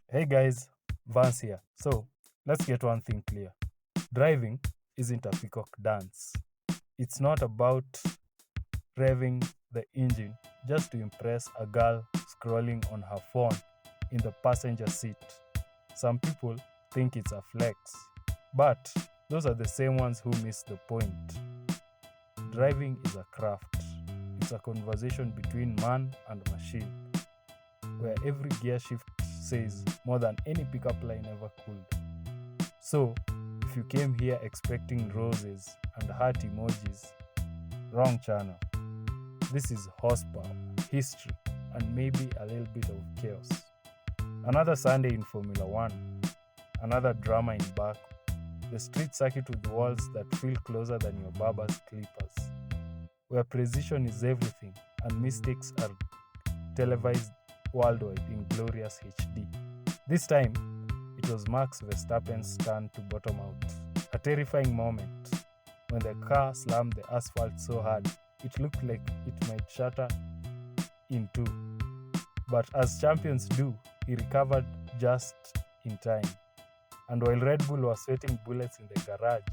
Hey guys, Vance here. So, let's get one thing clear. Driving isn't a peacock dance. It's not about revving the engine just to impress a girl scrolling on her phone in the passenger seat. Some people think it's a flex, but those are the same ones who miss the point. Driving is a craft. It's a conversation between man and machine, where every gear shift says more than any pickup line ever could. So, if you came here expecting roses and heart emojis, wrong channel. This is horsepower, history, and maybe a little bit of chaos. Another Sunday in Formula One, another drama in Baku, the street circuit with walls that feel closer than your barber's clippers, where precision is everything and mistakes are televised worldwide in glorious HD. This time, it was Max Verstappen's turn to bottom out. A terrifying moment when the car slammed the asphalt so hard it looked like it might shatter in two. But as champions do, he recovered just in time. And while Red Bull was sweating bullets in the garage,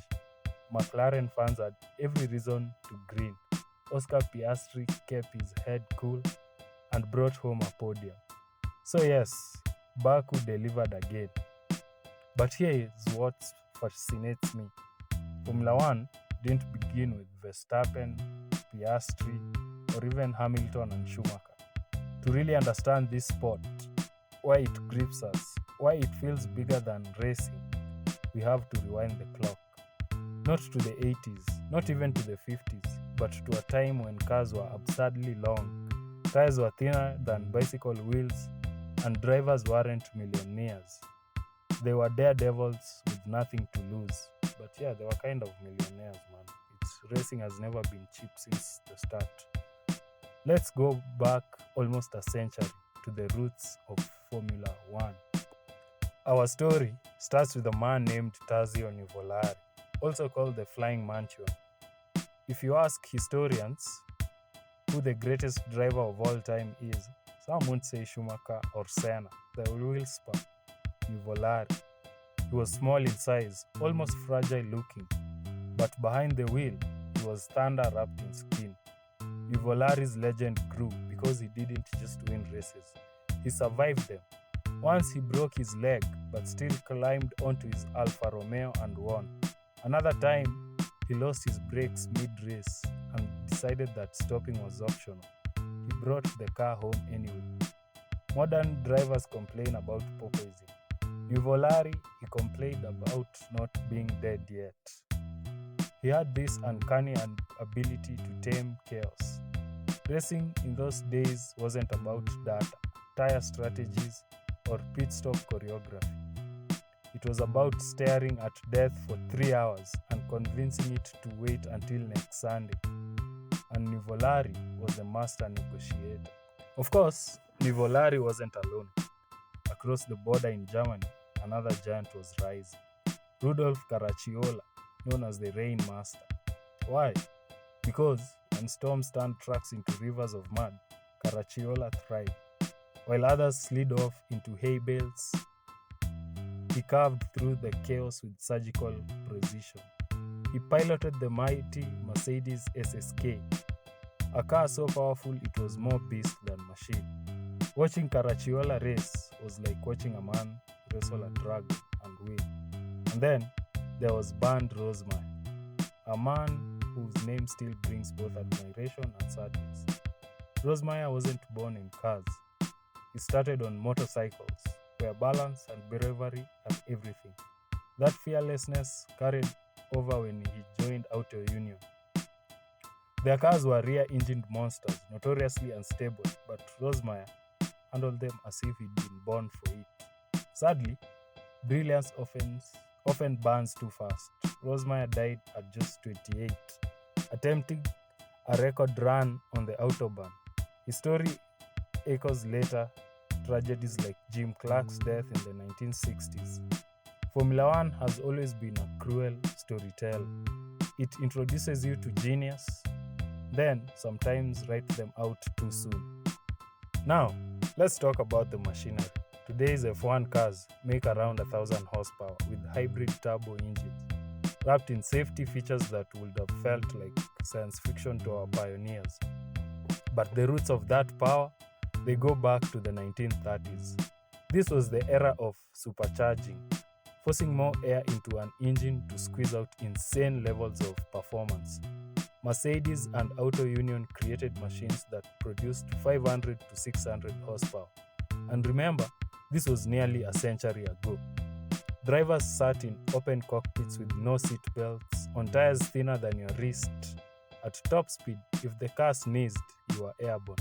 McLaren fans had every reason to grin. Oscar Piastri kept his head cool and brought home a podium. So yes, Baku delivered again. But here is what fascinates me. Formula One didn't begin with Verstappen, Piastri, or even Hamilton and Schumacher. To really understand this sport, why it grips us, why it feels bigger than racing, we have to rewind the clock. Not to the 80s, not even to the 50s, but to a time when cars were absurdly long, tires were thinner than bicycle wheels, and drivers weren't millionaires. They were daredevils with nothing to lose. But yeah, they were kind of millionaires, man. Racing has never been cheap since the start. Let's go back almost a century to the roots of Formula One. Our story starts with a man named Tazio Nuvolari, also called the Flying Mantuan. If you ask historians who the greatest driver of all time is, some would say Schumacher or Senna, the wheel spur, Nuvolari. He was small in size, almost fragile looking, but behind the wheel, he was thunder wrapped in skin. Nuvolari's legend grew because he didn't just win races, he survived them. Once he broke his leg, but still climbed onto his Alfa Romeo and won. Another time, he lost his brakes mid-race and decided that stopping was optional. He brought the car home anyway. Modern drivers complain about porpoising. Nuvolari, he complained about not being dead yet. He had this uncanny ability to tame chaos. Racing in those days wasn't about data, tire strategies, or pit stop choreography. It was about staring at death for 3 hours and convincing it to wait until next Sunday. And Nuvolari was the master negotiator. Of course, Nuvolari wasn't alone. Across the border in Germany, another giant was rising. Rudolf Caracciola, known as the Rain Master. Why? Because when storms turned trucks into rivers of mud, Caracciola thrived. While others slid off into hay bales, he carved through the chaos with surgical precision. He piloted the mighty Mercedes SSK, a car so powerful it was more beast than machine. Watching Caracciola race was like watching a man wrestle a dragon and win. And then there was Bernd Rosemeyer, a man whose name still brings both admiration and sadness. Rosemeyer wasn't born in cars. He started on motorcycles, where balance and bravery are everything. That fearlessness carried over when he joined Auto Union. Their cars were rear-engined monsters, notoriously unstable, but Rosemeyer handled them as if he'd been born for it. Sadly, brilliance often burns too fast. Rosemeyer died at just 28, attempting a record run on the Autobahn. His story echoes later tragedies like Jim Clark's death in the 1960s. Formula One has always been a cruel storyteller. It introduces you to genius, then sometimes writes them out too soon. Now, let's talk about the machinery. Today's F1 cars make around 1,000 horsepower with hybrid turbo engines, wrapped in safety features that would have felt like science fiction to our pioneers. But the roots of that power, they go back to the 1930s. This was the era of supercharging, forcing more air into an engine to squeeze out insane levels of performance. Mercedes and Auto Union created machines that produced 500 to 600 horsepower. And remember, this was nearly a century ago. Drivers sat in open cockpits with no seat belts, on tires thinner than your wrist. At top speed, if the car sneezed, you were airborne.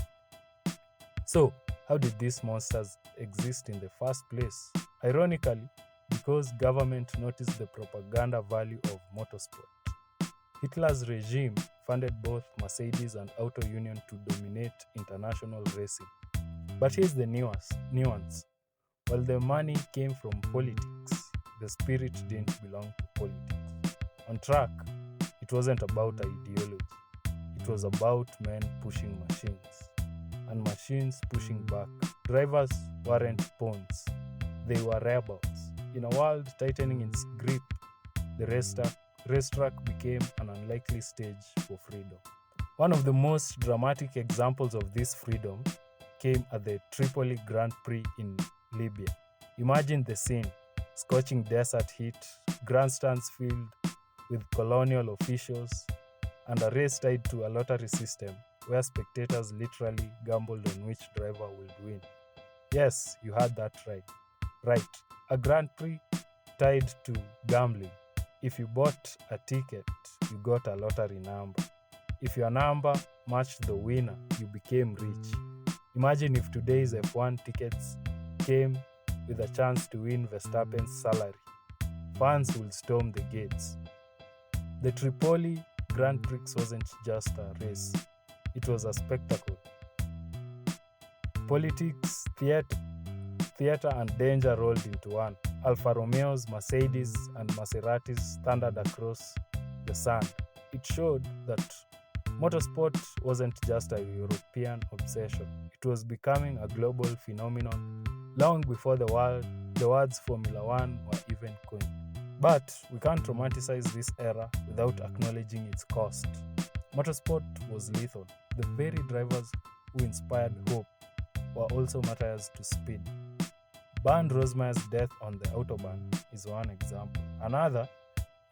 So, how did these monsters exist in the first place? Ironically, because government noticed the propaganda value of motorsport. Hitler's regime funded both Mercedes and Auto Union to dominate international racing. But here's the nuance. While the money came from politics, the spirit didn't belong to politics. On track, it wasn't about ideology. It was about men pushing machines, and machines pushing back. Drivers weren't pawns, they were rebels. In a world tightening its grip, the racetrack became an unlikely stage for freedom. One of the most dramatic examples of this freedom came at the Tripoli Grand Prix in Libya. Imagine the scene: scorching desert heat, grandstands filled with colonial officials, and a race tied to a lottery system where spectators literally gambled on which driver would win. Yes, you heard that right. Right, a Grand Prix tied to gambling. If you bought a ticket, you got a lottery number. If your number matched the winner, you became rich. Imagine if today's F1 tickets came with a chance to win Verstappen's salary. Fans will storm the gates. The Tripoli Grand Prix wasn't just a race, it was a spectacle. Politics, theater and danger rolled into one. Alfa Romeos, Mercedes, and Maseratis thundered across the sand. It showed that motorsport wasn't just a European obsession. It was becoming a global phenomenon long before the words Formula One were even coined. But we can't romanticize this era without acknowledging its cost. Motorsport was lethal. The very drivers who inspired hope were also martyrs to speed. Bernd Rosemeyer's death on the Autobahn is one example. Another,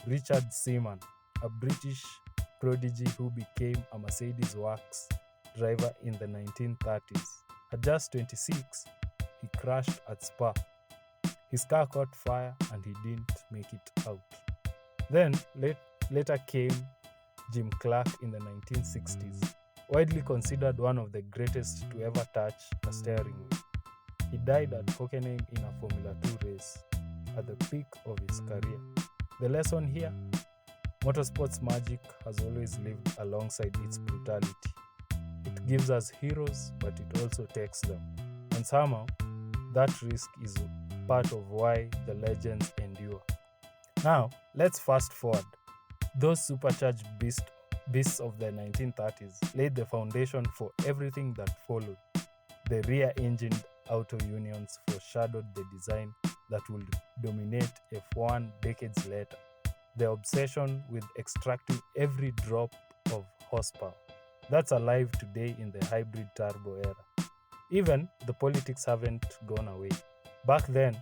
Richard Seaman, a British prodigy who became a Mercedes Works driver in the 1930s. At just 26, he crashed at Spa. His car caught fire and he didn't make it out. Then, later came Jim Clark in the 1960s, widely considered one of the greatest to ever touch a steering wheel. He died at Hockenheim in a Formula 2 race, at the peak of his career. The lesson here: motorsport's magic has always lived alongside its brutality. It gives us heroes, but it also takes them. And somehow, that risk is part of why the legends endure. Now, let's fast forward. Those supercharged beasts of the 1930s laid the foundation for everything that followed. The rear-engined Auto Unions foreshadowed the design that would dominate F1 decades later. The obsession with extracting every drop of horsepower. That's alive today in the hybrid turbo era. Even the politics haven't gone away. Back then,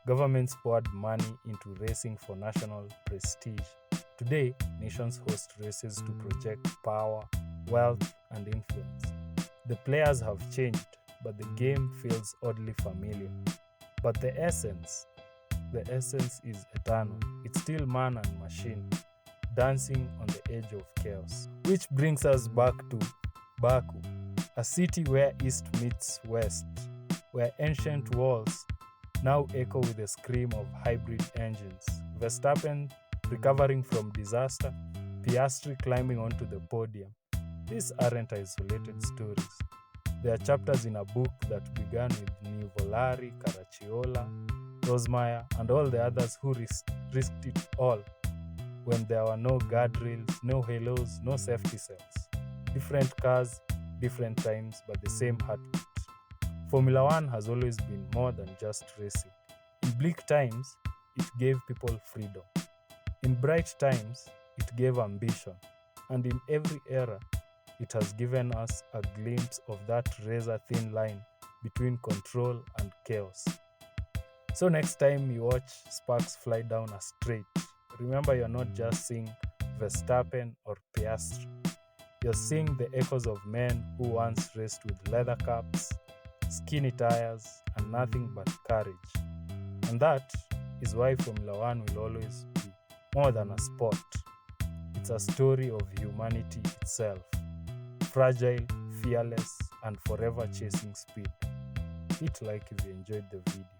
governments poured money into racing for national prestige. Today, nations host races to project power, wealth, and influence. The players have changed, but the game feels oddly familiar. But the essence is eternal. It's still man and machine, dancing on the edge of chaos. Which brings us back to Baku, a city where East meets West, where ancient walls now echo with the scream of hybrid engines. Verstappen recovering from disaster, Piastri climbing onto the podium. These aren't isolated stories. They are chapters in a book that began with Nuvolari, Caracciola, Rosemeyer, and all the others who risked it all when there were no guardrails, no halos, no safety cells. Different cars, different times, but the same heartbeat. Formula One has always been more than just racing. In bleak times, it gave people freedom. In bright times, it gave ambition. And in every era, it has given us a glimpse of that razor thin line between control and chaos. So next time you watch sparks fly down a straight, remember you're not just seeing Verstappen or Piastri. You're seeing the echoes of men who once raced with leather caps, skinny tires, and nothing but courage. And that is why Formula One will always be more than a sport. It's a story of humanity itself, fragile, fearless, and forever chasing speed. Hit like if you enjoyed the video.